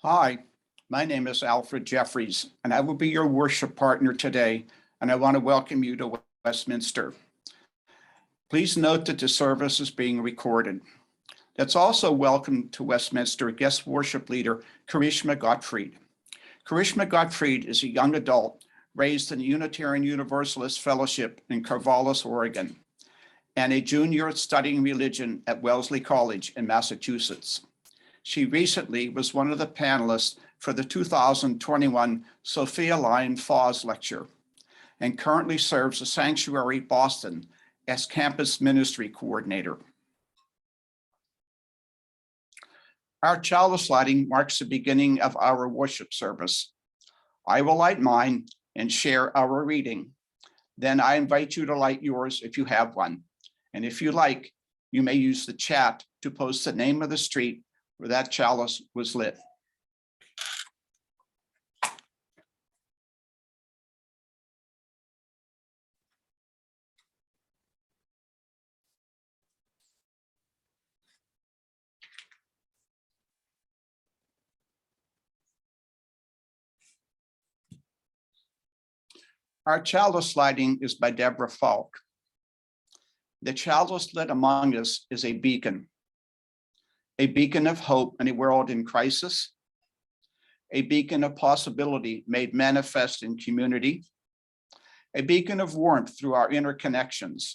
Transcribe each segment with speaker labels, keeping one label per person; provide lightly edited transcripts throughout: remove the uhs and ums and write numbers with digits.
Speaker 1: Hi, my name is Alfred Jeffries, and I will be your worship partner today, and I want to welcome you to Westminster. Please note that the service is being recorded. Let's also welcome to Westminster guest worship leader, Karishma Gottfried. Karishma Gottfried is a young adult raised in the Unitarian Universalist Fellowship in Corvallis, Oregon, and a junior studying religion at Wellesley College in Massachusetts. She recently was one of the panelists for the 2021 Sophia Lyon Foss Lecture and currently serves the Sanctuary Boston as Campus Ministry Coordinator. Our chalice lighting marks the beginning of our worship service. I will light mine and share our reading. Then I invite you to light yours if you have one. And if you like, you may use the chat to post the name of the street where that chalice was lit. Our chalice lighting is by Deborah Falk. The chalice lit among us is a beacon of hope in a world in crisis, a beacon of possibility made manifest in community, a beacon of warmth through our interconnections,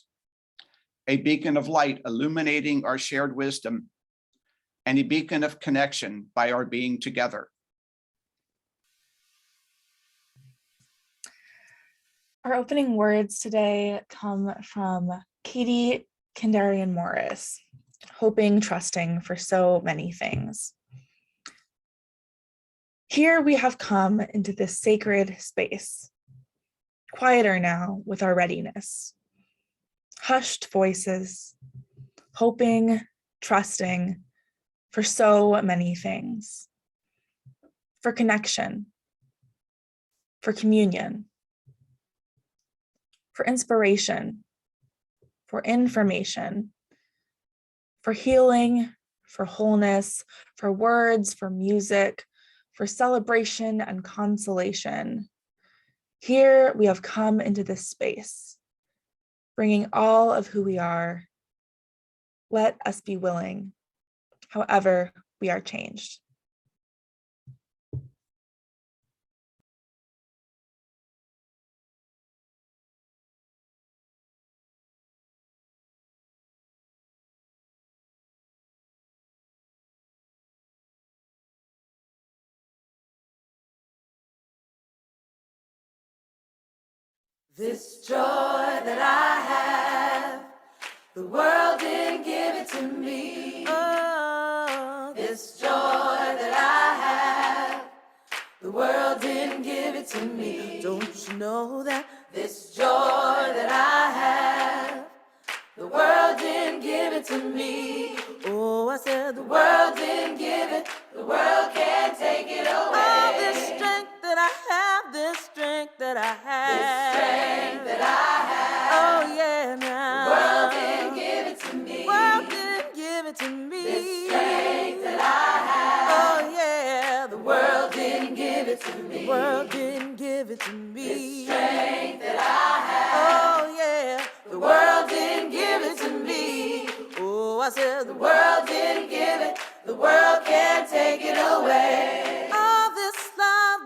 Speaker 1: a beacon of light illuminating our shared wisdom, and a beacon of connection by our being together.
Speaker 2: Our opening words today come from Katie Kendarian Morris, hoping, trusting for so many things. Here we have come into this sacred space, quieter now with our readiness, hushed voices, hoping, trusting for so many things, for connection, for communion, for inspiration, for information, for healing, for wholeness, for words, for music, for celebration and consolation. Here we have come into this space, bringing all of who we are. Let us be willing, however we are changed.
Speaker 3: This joy that I have, the world didn't give it to me. Oh, this joy that I have, the world didn't give it to me. Don't you know that this joy that I have, the world didn't give it to me. Oh, I said the world didn't give it, the world can't take it away. Oh, this strength that I have, this strength that I have, this strength that I have. Oh, yeah, now. The world didn't give it to me. The world didn't give it to me. This strength that I have. Oh, yeah. The world didn't give it to me. The world didn't give it to me. This strength that I have. Oh, yeah. The world didn't give it to me. Oh, I said the world didn't give it. The world can't take it away. Oh, this love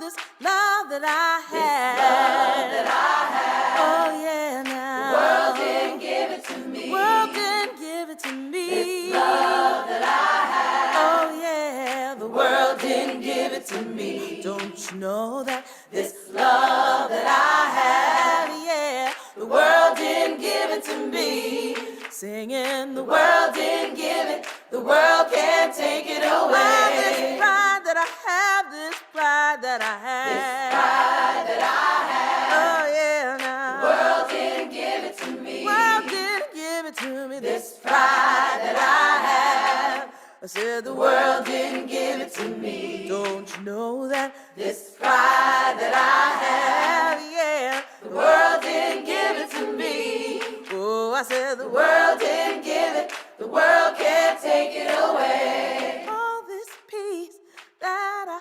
Speaker 3: that I have. This love that I have. Oh, yeah, now. The world didn't give it to me. The world didn't give it to me. This love that I have. Oh, yeah. The world didn't give it to me. Don't you know that this love that I have, yeah, the world didn't give it to me. Singing, the world didn't give it, the world can't take it away. Oh, this pride that I have, this pride that I have, this pride that I have. Oh, yeah, now. The world didn't give it to me. The world didn't give it to me. This pride that I have. I said the world didn't give it to me. Don't you know that this pride that I have, yeah, the world didn't give it to me. Oh, I said the world didn't give it, the world can't take it away. All this peace that I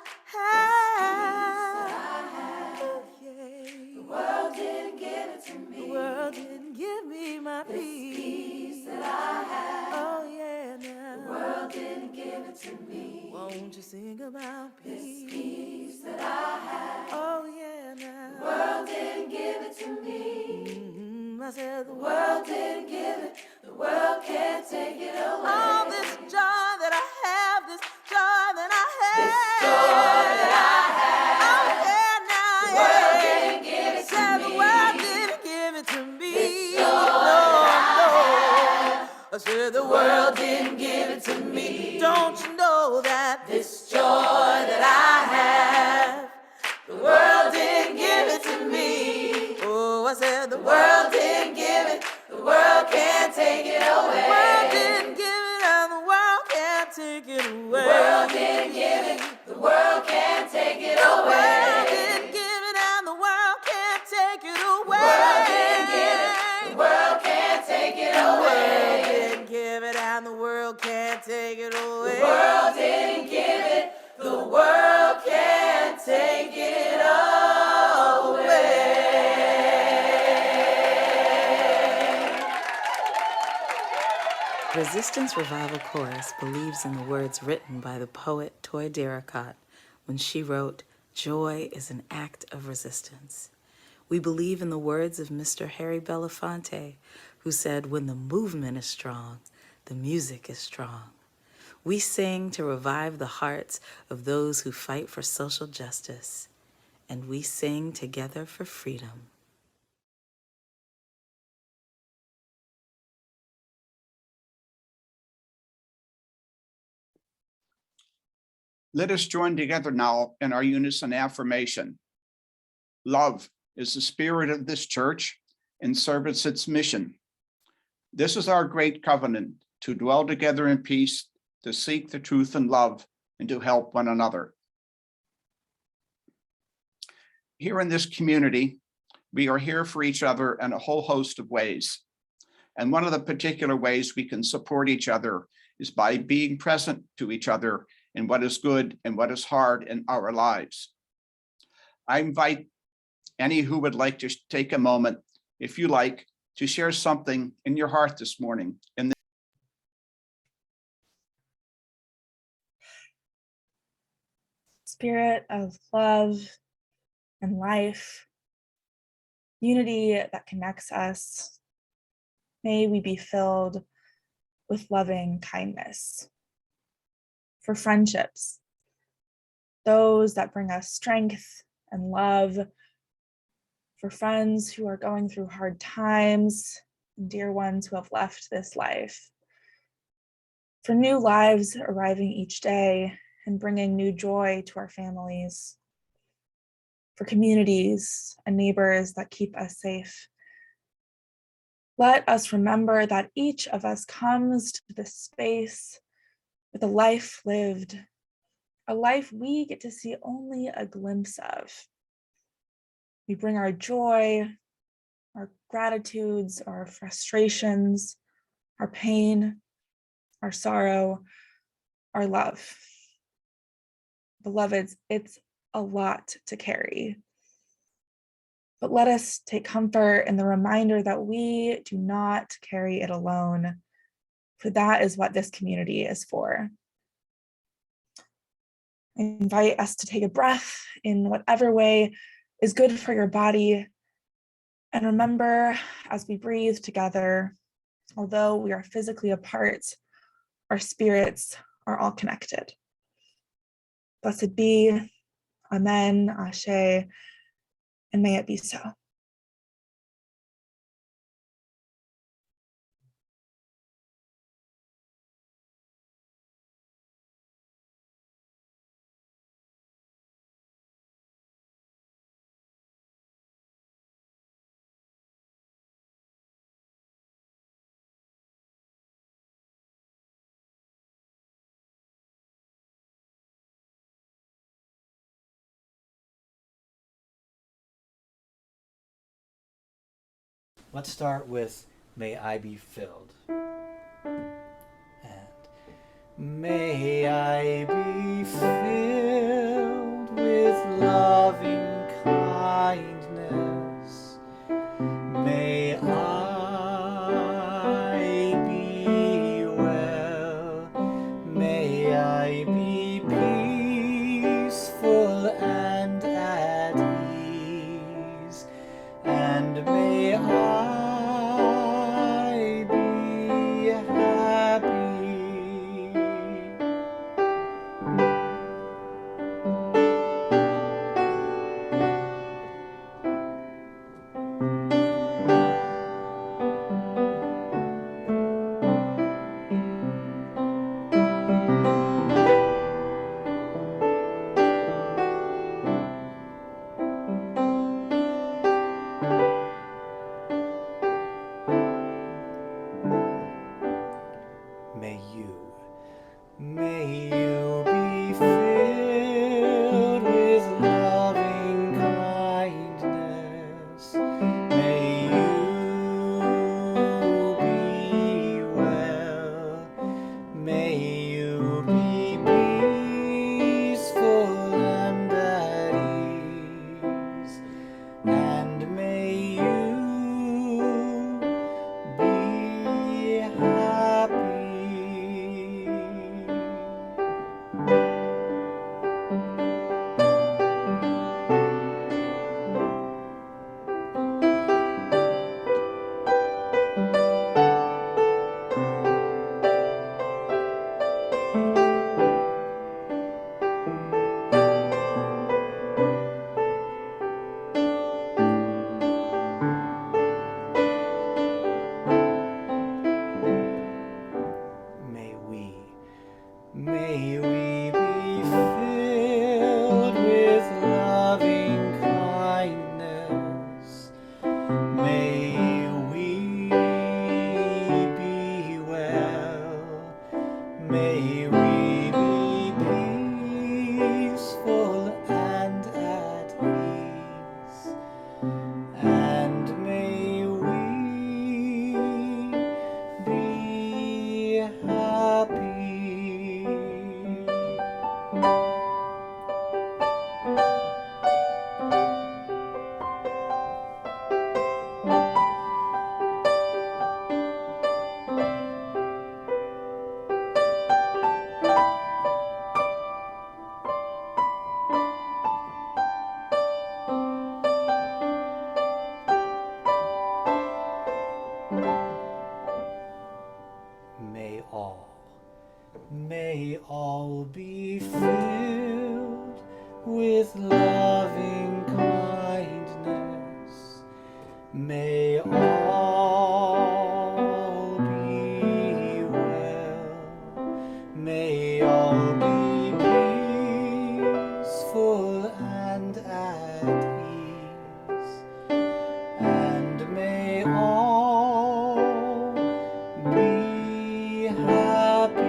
Speaker 3: it to me.
Speaker 4: Won't you sing about peace?
Speaker 3: This peace that I have.
Speaker 4: Oh yeah, now.
Speaker 3: The world didn't give it to me.
Speaker 4: I said
Speaker 3: The world didn't give it. The world can't take it away.
Speaker 4: all this joy that I have, this joy that I have.
Speaker 3: This joy that I have.
Speaker 4: Oh yeah, now.
Speaker 3: The world didn't give it to
Speaker 4: Said
Speaker 3: me.
Speaker 4: the world didn't give it to me.
Speaker 3: This joy
Speaker 4: No, I said the world
Speaker 3: world didn't give it to me.
Speaker 4: Don't you know that
Speaker 3: This joy that I have, the world didn't give it to me.
Speaker 4: oh, I said the
Speaker 3: The world didn't give it, the world can't take it away.
Speaker 4: world didn't give it and the world can't take it away.
Speaker 3: The world didn't give it, the world can't take it
Speaker 4: The world
Speaker 3: away.
Speaker 4: didn't give it and the world can't take it
Speaker 3: The
Speaker 4: away.
Speaker 3: world didn't give it, the world can't take it
Speaker 4: The world
Speaker 3: away.
Speaker 4: didn't give it and the world can't take it away.
Speaker 3: The world didn't give it, the world can't take it away.
Speaker 5: Resistance Revival Chorus believes in the words written by the poet Toy Derricott when she wrote, "Joy is an act of resistance." We believe in the words of Mr. Harry Belafonte, who said, "When the movement is strong, the music is strong." We sing to revive the hearts of those who fight for social justice, and we sing together for freedom.
Speaker 1: Let us join together now in our unison affirmation. Love is the spirit of this church and serves its mission. This is our great covenant, to dwell together in peace, to seek the truth and love, and to help one another. Here in this community, we are here for each other in a whole host of ways. And one of the particular ways we can support each other is by being present to each other in what is good and what is hard in our lives. I invite any who would like to take a moment, if you like, to share something in your heart this morning.
Speaker 2: Spirit of love and life, unity that connects us. May we be filled with loving kindness. For friendships, those that bring us strength and love. For friends who are going through hard times, and dear ones who have left this life. For new lives arriving each day and bringing new joy to our families. For communities and neighbors that keep us safe. Let us remember that each of us comes to this space with a life lived, a life we get to see only a glimpse of. We bring our joy, our gratitudes, our frustrations, our pain, our sorrow, our love. Beloveds, it's a lot to carry. But let us take comfort in the reminder that we do not carry it alone, for that is what this community is for. I invite us to take a breath in whatever way is good for your body. And remember, as we breathe together, although we are physically apart, our spirits are all connected. Blessed be, Amen, Ashe, and may it be so.
Speaker 6: Let's start with "May I Be Filled." And may I be filled with loving kindness. May I be well. May I May you be filled with loving kindness. May you be well. May you be peaceful and at ease. And may you be happy. May we be filled with loving kindness. May we be well. May we be peaceful and at ease. And may we be happy. May all be filled with loving kindness. May all be well. May all be peaceful and at ease. And may all be happy.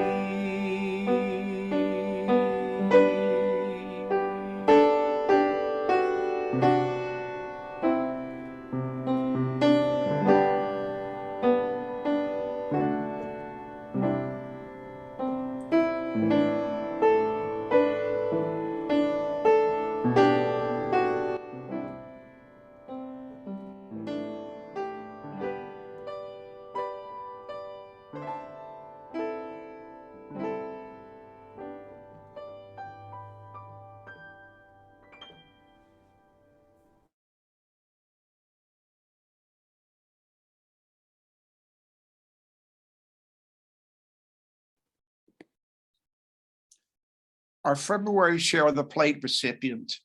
Speaker 1: Our February share of the plate recipient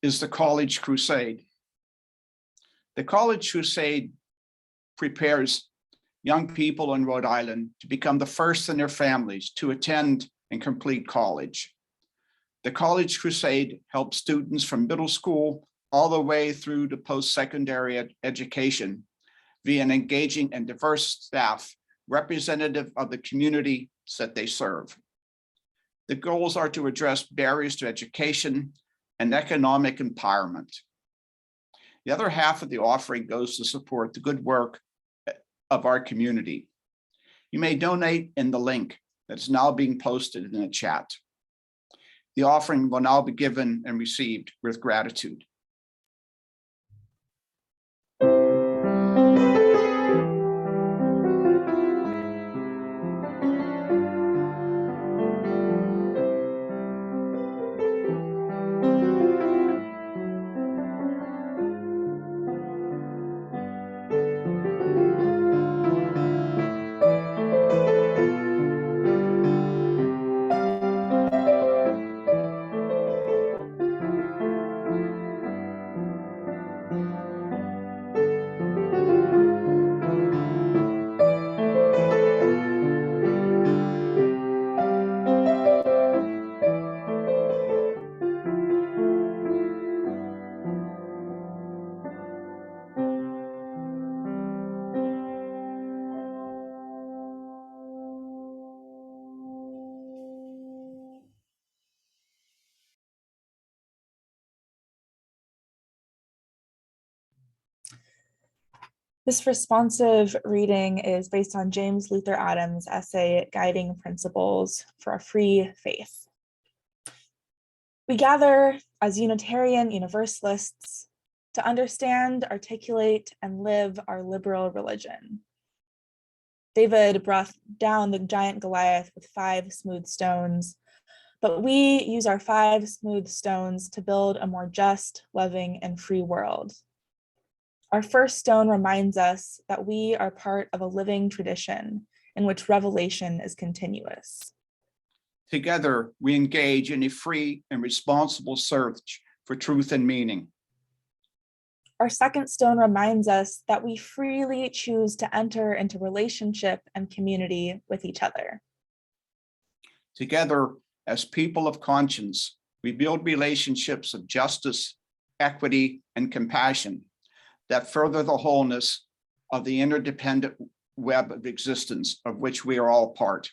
Speaker 1: is the College Crusade. The College Crusade prepares young people in Rhode Island to become the first in their families to attend and complete college. The College Crusade helps students from middle school all the way through to post-secondary education via an engaging and diverse staff representative of the communities that they serve. The goals are to address barriers to education and economic empowerment. The other half of the offering goes to support the good work of our community. You may donate in the link that is now being posted in the chat. The offering will now be given and received with gratitude.
Speaker 2: This responsive reading is based on James Luther Adams' essay, Guiding Principles for a Free Faith. We gather as Unitarian Universalists to understand, articulate, and live our liberal religion. David brought down the giant Goliath with 5 smooth stones, but we use our 5 smooth stones to build a more just, loving, and free world. Our first stone reminds us that we are part of a living tradition in which revelation is continuous.
Speaker 1: Together, we engage in a free and responsible search for truth and meaning.
Speaker 2: Our second stone reminds us that we freely choose to enter into relationship and community with each other.
Speaker 1: Together, as people of conscience, we build relationships of justice, equity, and compassion that further the wholeness of the interdependent web of existence of which we are all part.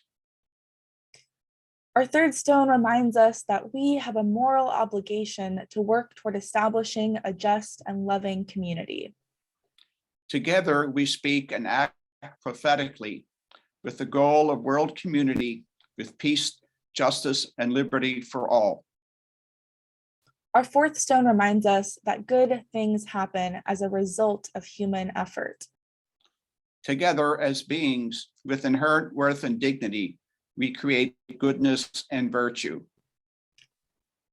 Speaker 2: Our third stone reminds us that we have a moral obligation to work toward establishing a just and loving community.
Speaker 1: Together, we speak and act prophetically with the goal of world community with peace, justice, and liberty for all.
Speaker 2: Our fourth stone reminds us that good things happen as a result of human effort.
Speaker 1: Together, as beings with inherent worth and dignity, we create goodness and virtue.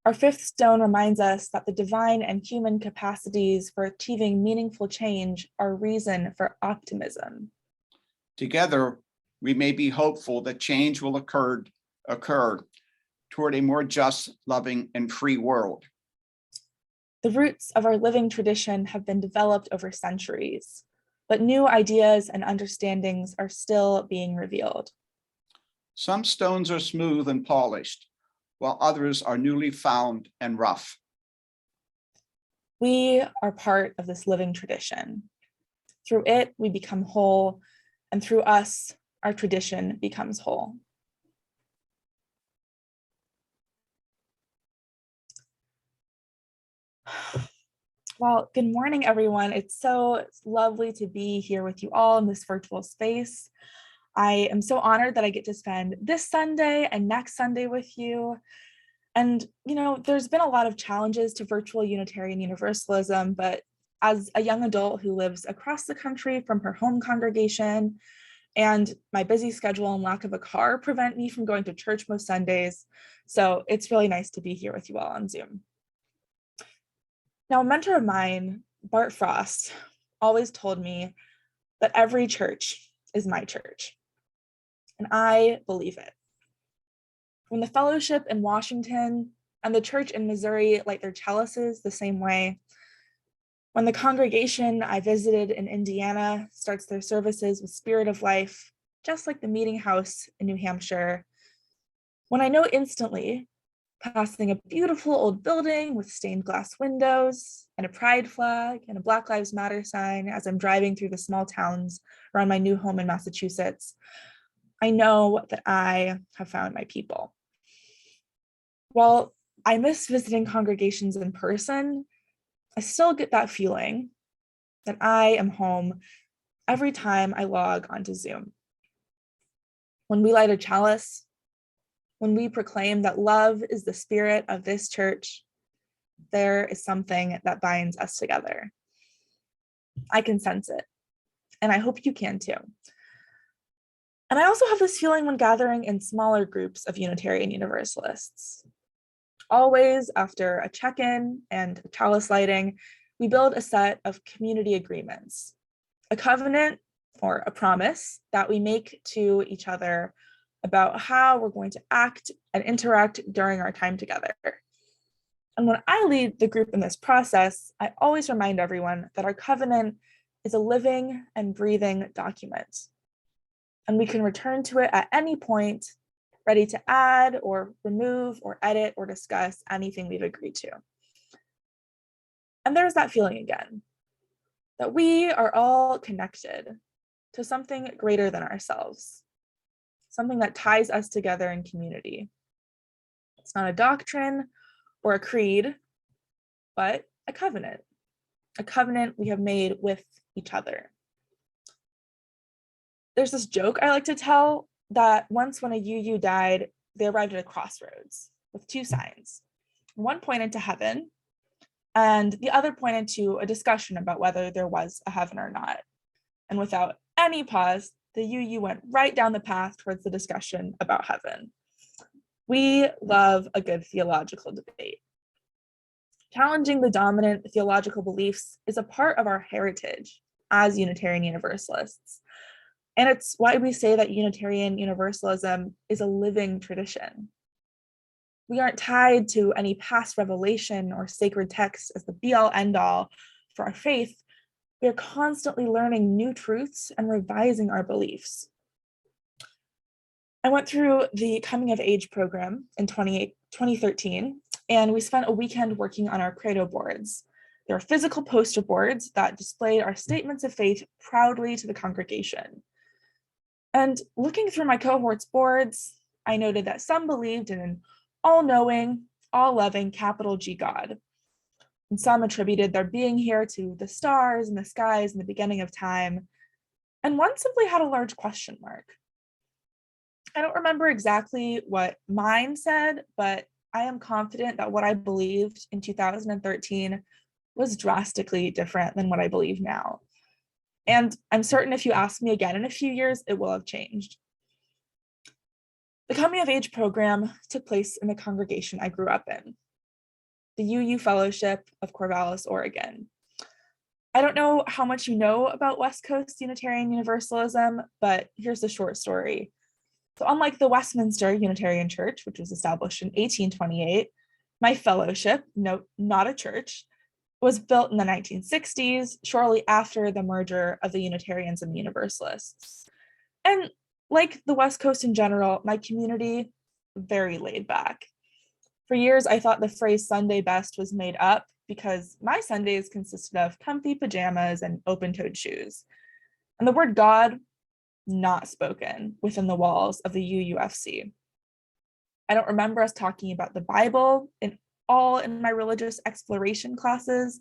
Speaker 2: Our fifth stone reminds us that the divine and human capacities for achieving meaningful change are reason for optimism.
Speaker 1: Together, we may be hopeful that change will occur toward a more just, loving, and free world.
Speaker 2: The roots of our living tradition have been developed over centuries, but new ideas and understandings are still being revealed.
Speaker 1: Some stones are smooth and polished, while others are newly found and rough.
Speaker 2: We are part of this living tradition. Through it, we become whole, and through us, our tradition becomes whole. Well, good morning, everyone. It's so lovely to be here with you all in this virtual space. I am so honored that I get to spend this Sunday and next Sunday with you. And, there's been a lot of challenges to virtual Unitarian Universalism, but as a young adult who lives across the country from her home congregation, and my busy schedule and lack of a car prevent me from going to church most Sundays. So it's really nice to be here with you all on Zoom. Now, a mentor of mine, Bart Frost, always told me that every church is my church. And I believe it. When the fellowship in Washington and the church in Missouri light their chalices the same way, when the congregation I visited in Indiana starts their services with Spirit of Life, just like the meeting house in New Hampshire, when I know instantly, passing a beautiful old building with stained glass windows and a pride flag and a Black Lives Matter sign as I'm driving through the small towns around my new home in Massachusetts, I know that I have found my people. While I miss visiting congregations in person, I still get that feeling that I am home every time I log onto Zoom. When we light a chalice, when we proclaim that love is the spirit of this church, there is something that binds us together. I can sense it, and I hope you can too. And I also have this feeling when gathering in smaller groups of Unitarian Universalists. Always after a check-in and a chalice lighting, we build a set of community agreements, a covenant or a promise that we make to each other about how we're going to act and interact during our time together. And when I lead the group in this process, I always remind everyone that our covenant is a living and breathing document. And we can return to it at any point, ready to add or remove or edit or discuss anything we've agreed to. And there's that feeling again, that we are all connected to something greater than ourselves, something that ties us together in community. It's not a doctrine or a creed, but a covenant we have made with each other. There's this joke I like to tell that once when a UU died, they arrived at a crossroads with two signs. One pointed to heaven, and the other pointed to a discussion about whether there was a heaven or not. And without any pause, the UU went right down the path towards the discussion about heaven. We love a good theological debate. Challenging the dominant theological beliefs is a part of our heritage as Unitarian Universalists. And it's why we say that Unitarian Universalism is a living tradition. We aren't tied to any past revelation or sacred text as the be-all end-all for our faith. We are constantly learning new truths and revising our beliefs. I went through the coming of age program in 2013, and we spent a weekend working on our credo boards. They were physical poster boards that displayed our statements of faith proudly to the congregation. And looking through my cohort's boards, I noted that some believed in an all-knowing, all-loving capital G God. And some attributed their being here to the stars and the skies and the beginning of time. And one simply had a large question mark. I don't remember exactly what mine said, but I am confident that what I believed in 2013 was drastically different than what I believe now. And I'm certain if you ask me again in a few years, it will have changed. The coming of age program took place in the congregation I grew up in, the UU Fellowship of Corvallis, Oregon. I don't know how much you know about West Coast Unitarian Universalism, but here's the short story. So unlike the Westminster Unitarian Church, which was established in 1828, my fellowship, note, not a church, was built in the 1960s, shortly after the merger of the Unitarians and the Universalists. And like the West Coast in general, my community, very laid back. For years, I thought the phrase Sunday best was made up because my Sundays consisted of comfy pajamas and open-toed shoes. And the word God, not spoken within the walls of the UUFC. I don't remember us talking about the Bible in my religious exploration classes,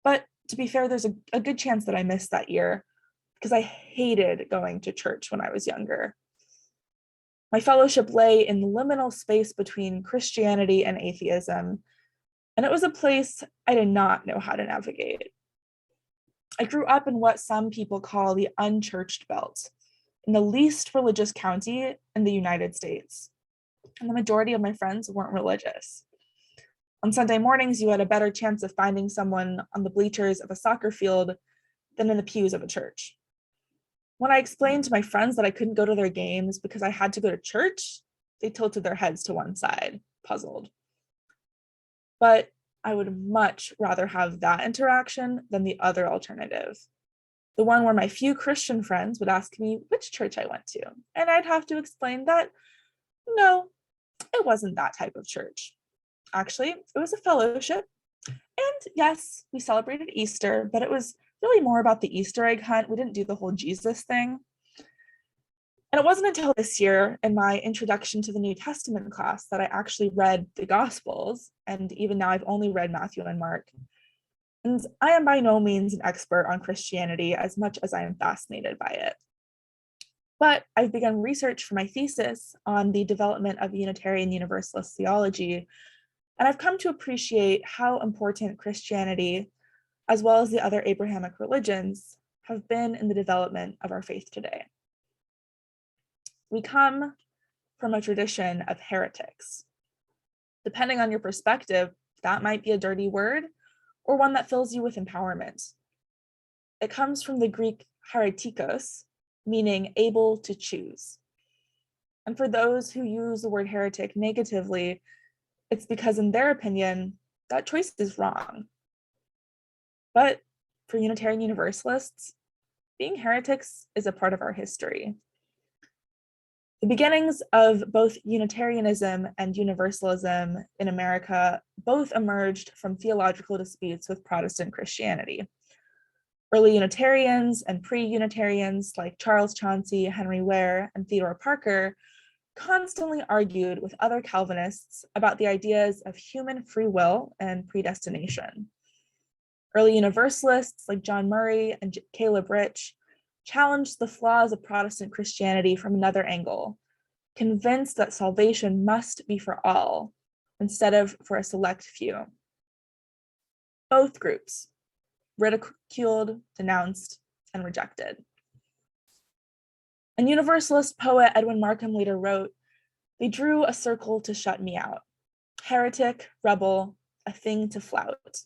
Speaker 2: but to be fair, there's a good chance that I missed that year because I hated going to church when I was younger. My fellowship lay in the liminal space between Christianity and atheism, and it was a place I did not know how to navigate. I grew up in what some people call the unchurched belt, in the least religious county in the United States. And the majority of my friends weren't religious. On Sunday mornings, you had a better chance of finding someone on the bleachers of a soccer field than in the pews of a church. When I explained to my friends that I couldn't go to their games because I had to go to church, they tilted their heads to one side, puzzled. But I would much rather have that interaction than the other alternative. The one where my few Christian friends would ask me which church I went to, and I'd have to explain that, no, it wasn't that type of church. Actually, it was a fellowship, and yes, we celebrated Easter, but it was really more about the Easter egg hunt. We didn't do the whole Jesus thing. And it wasn't until this year in my introduction to the New Testament class that I actually read the Gospels, and even now I've only read Matthew and Mark. And I am by no means an expert on Christianity as much as I am fascinated by it. But I've begun research for my thesis on the development of Unitarian Universalist theology, and I've come to appreciate how important Christianity, as well as the other Abrahamic religions, have been in the development of our faith today. We come from a tradition of heretics. Depending on your perspective, that might be a dirty word, or one that fills you with empowerment. It comes from the Greek heretikos, meaning able to choose. And for those who use the word heretic negatively, it's because in their opinion, that choice is wrong. But for Unitarian Universalists, being heretics is a part of our history. The beginnings of both Unitarianism and Universalism in America both emerged from theological disputes with Protestant Christianity. Early Unitarians and pre-Unitarians like Charles Chauncey, Henry Ware, and Theodore Parker constantly argued with other Calvinists about the ideas of human free will and predestination. Early Universalists like John Murray and Caleb Rich challenged the flaws of Protestant Christianity from another angle, convinced that salvation must be for all instead of for a select few. Both groups ridiculed, denounced, and rejected. And Universalist poet Edwin Markham later wrote, "They drew a circle to shut me out. Heretic, rebel, a thing to flout.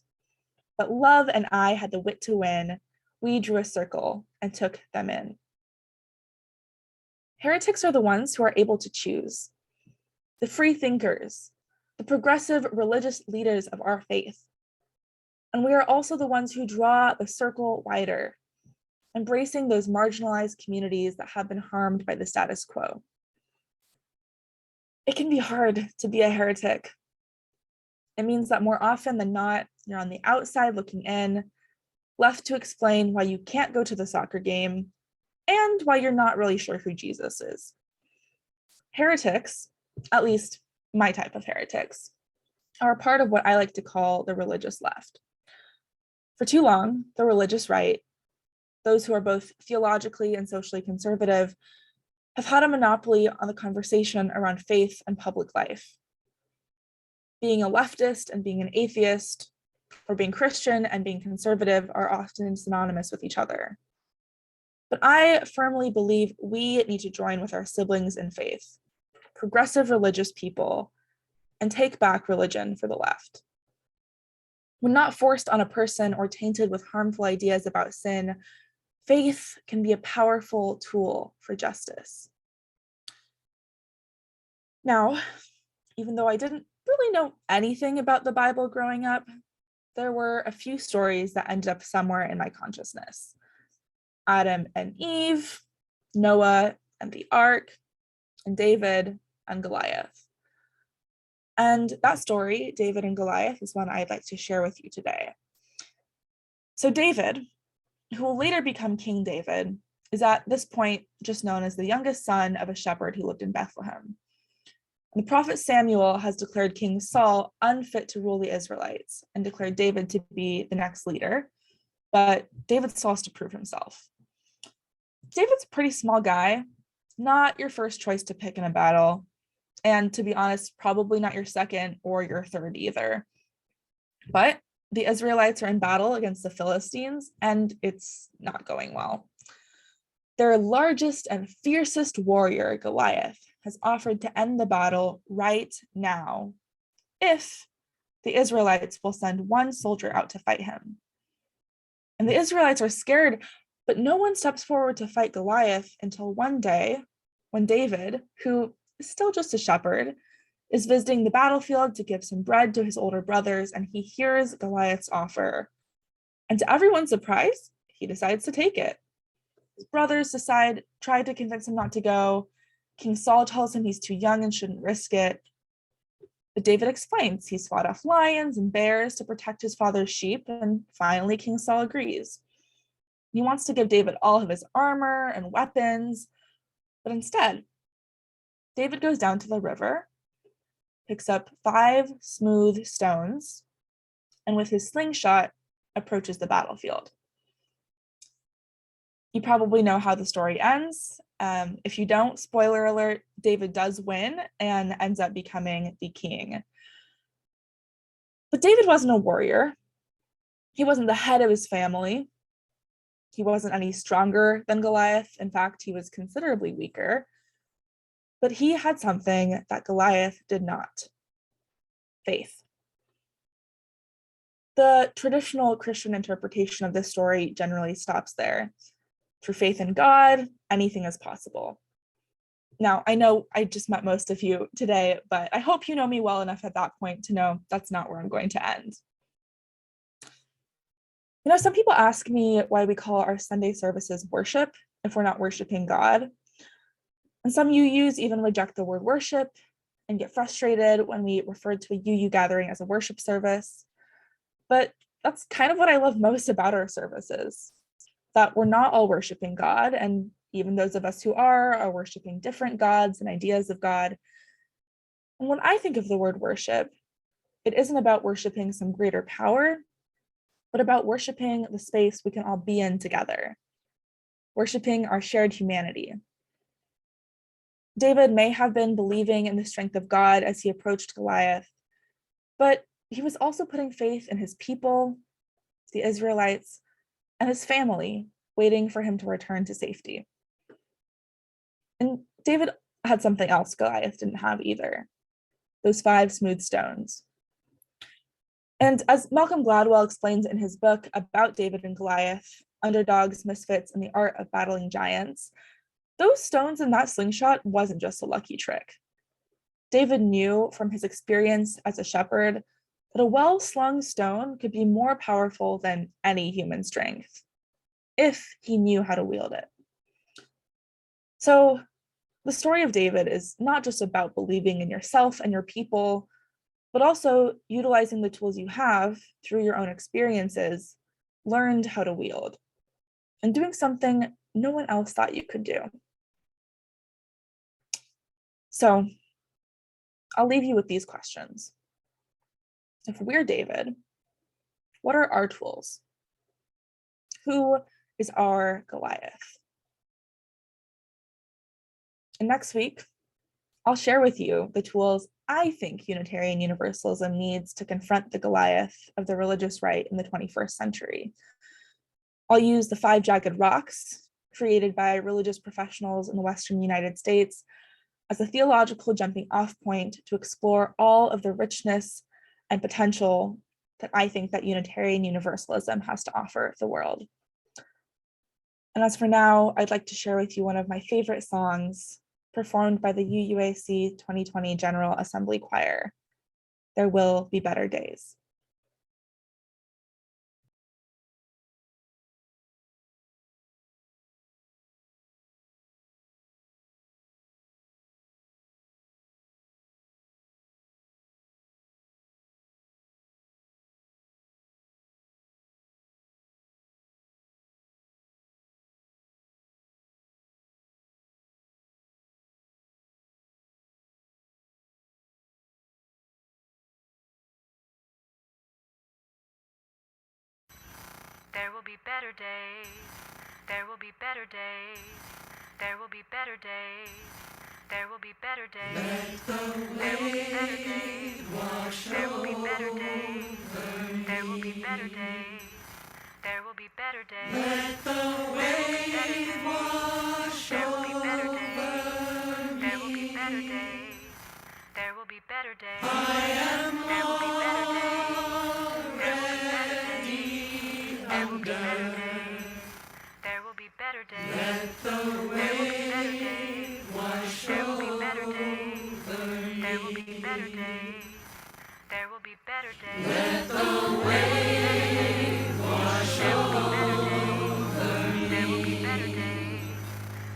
Speaker 2: But love and I had the wit to win. We drew a circle and took them in." Heretics are the ones who are able to choose. The free thinkers, the progressive religious leaders of our faith. And we are also the ones who draw the circle wider, embracing those marginalized communities that have been harmed by the status quo. It can be hard to be a heretic. It means that more often than not, you're on the outside looking in, left to explain why you can't go to the soccer game and why you're not really sure who Jesus is. Heretics, at least my type of heretics, are a part of what I like to call the religious left. For too long, the religious right, those who are both theologically and socially conservative, have had a monopoly on the conversation around faith and public life. Being a leftist and being an atheist, or being Christian and being conservative, are often synonymous with each other. But I firmly believe we need to join with our siblings in faith, progressive religious people, and take back religion for the left. When not forced on a person or tainted with harmful ideas about sin, faith can be a powerful tool for justice. Now, even though I didn't really know anything about the Bible growing up, there were a few stories that ended up somewhere in my consciousness. Adam and Eve, Noah and the Ark, and David and Goliath. And that story, David and Goliath, is one I'd like to share with you today. So David, who will later become King David, is at this point just known as the youngest son of a shepherd who lived in Bethlehem. And the prophet Samuel has declared King Saul unfit to rule the Israelites and declared David to be the next leader, but David still has to prove himself. David's a pretty small guy, not your first choice to pick in a battle, and to be honest, probably not your second or your third either. But the Israelites are in battle against the Philistines, and it's not going well. Their largest and fiercest warrior, Goliath, has offered to end the battle right now if the Israelites will send one soldier out to fight him. And the Israelites are scared, but no one steps forward to fight Goliath until one day when David, who is still just a shepherd, is visiting the battlefield to give some bread to his older brothers, and he hears Goliath's offer. And to everyone's surprise, he decides to take it. His brothers try to convince him not to go. King Saul tells him he's too young and shouldn't risk it. But David explains he's fought off lions and bears to protect his father's sheep, and finally King Saul agrees. He wants to give David all of his armor and weapons, but instead, David goes down to the river, picks up 5 smooth stones, and with his slingshot, approaches the battlefield. You probably know how the story ends. If you don't, spoiler alert, David does win and ends up becoming the king. But David wasn't a warrior. He wasn't the head of his family. He wasn't any stronger than Goliath. In fact, he was considerably weaker. But he had something that Goliath did not: faith. The traditional Christian interpretation of this story generally stops there. Through faith in God, anything is possible. Now, I know I just met most of you today, but I hope you know me well enough at that point to know that's not where I'm going to end. You know, some people ask me why we call our Sunday services worship if we're not worshiping God. And some UUs even reject the word worship and get frustrated when we refer to a UU gathering as a worship service. But that's kind of what I love most about our services, that we're not all worshiping God, and even those of us who are worshiping different gods and ideas of God. And when I think of the word worship, it isn't about worshiping some greater power, but about worshiping the space we can all be in together. worshiping our shared humanity. David may have been believing in the strength of God as he approached Goliath, but he was also putting faith in his people, the Israelites, and his family, waiting for him to return to safety. And David had something else Goliath didn't have either, those 5 smooth stones. And as Malcolm Gladwell explains in his book about David and Goliath, Underdogs, Misfits, and the Art of Battling Giants, those stones in that slingshot wasn't just a lucky trick. David knew from his experience as a shepherd that a well-slung stone could be more powerful than any human strength, if he knew how to wield it. So the story of David is not just about believing in yourself and your people, but also utilizing the tools you have through your own experiences, learned how to wield, and doing something no one else thought you could do. So I'll leave you with these questions. If we're David, what are our tools? Who is our Goliath? And next week, I'll share with you the tools I think Unitarian Universalism needs to confront the Goliath of the religious right in the 21st century. I'll use the 5 jagged rocks created by religious professionals in the Western United States as a theological jumping off point to explore all of the richness and potential that I think that Unitarian Universalism has to offer the world. And as for now, I'd like to share with you one of my favorite songs performed by the UUAC 2020 General Assembly Choir, There Will Be Better Days.
Speaker 3: There will be better days. There will be better days. There will be better days. There will be better days. There will be better days. There will be better days. There will be better days. There will be better days. Let the wave wash over. There will be better days. There will be better days. There will be better days. I am there will be better days. There will be better days. There will be better days. There will be better days. Let the wave wash over. There will be better days. There will be better days. There will be better days. Let the wave wash over. There will be better days.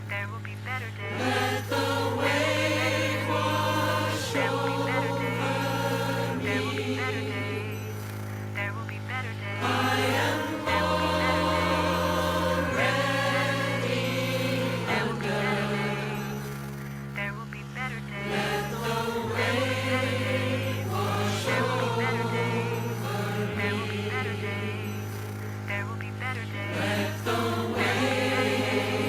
Speaker 3: There will be better days. Let the wave wash over. There will be better days. There will be better days. There will be better days. I am there will be better days. There will be better days. There will be better days. Let the wave wash over. There will be better days. There will be better days. There will be better days. Let the wave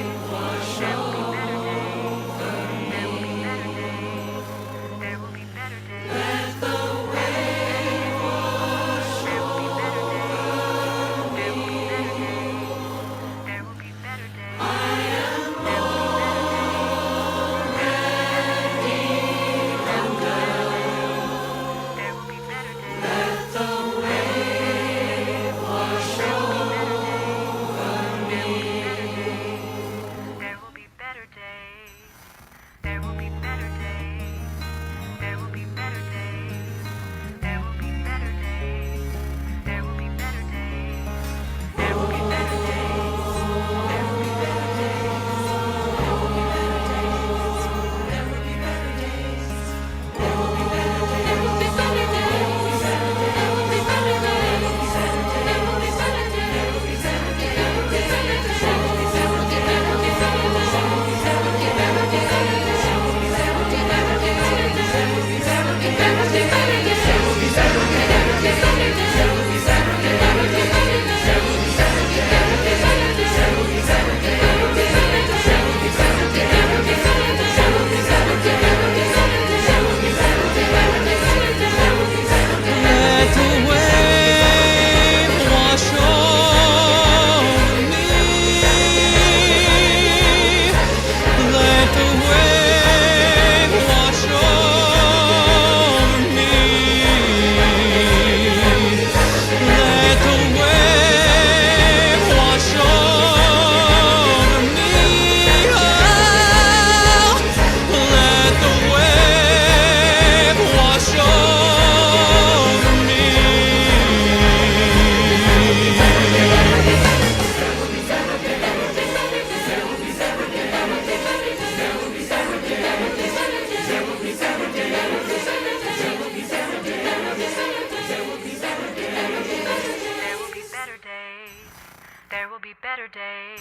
Speaker 7: better days.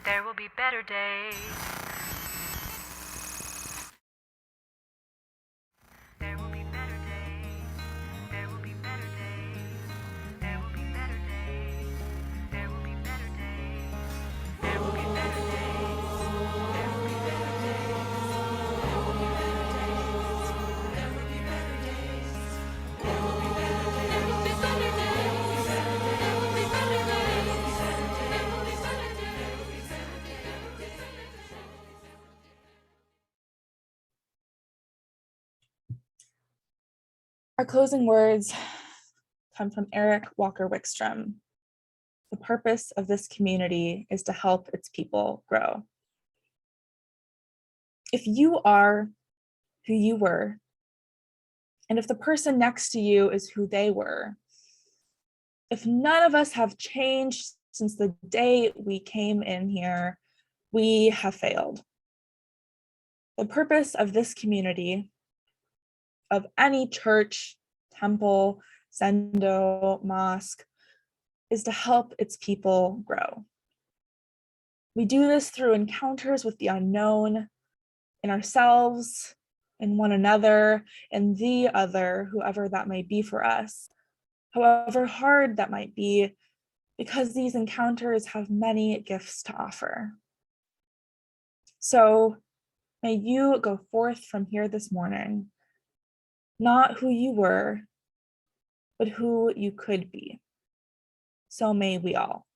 Speaker 7: There will be better days. There will be better days. There will be better days. There will be better days. There will be better days. There will be better days. There will be better days. There will be better days. There will be better days. There will be better days. There will be better days. There will be better days. There will be better days.
Speaker 2: Our closing words come from Eric Walker Wickstrom. The purpose of this community is to help its people grow. If you are who you were, and if the person next to you is who they were, if none of us have changed since the day we came in here, we have failed. The purpose of this community, of any church, temple, sendo, mosque, is to help its people grow. We do this through encounters with the unknown, in ourselves, in one another, in the other, whoever that may be for us, however hard that might be, because these encounters have many gifts to offer. So may you go forth from here this morning, not who you were, but who you could be. So may we all.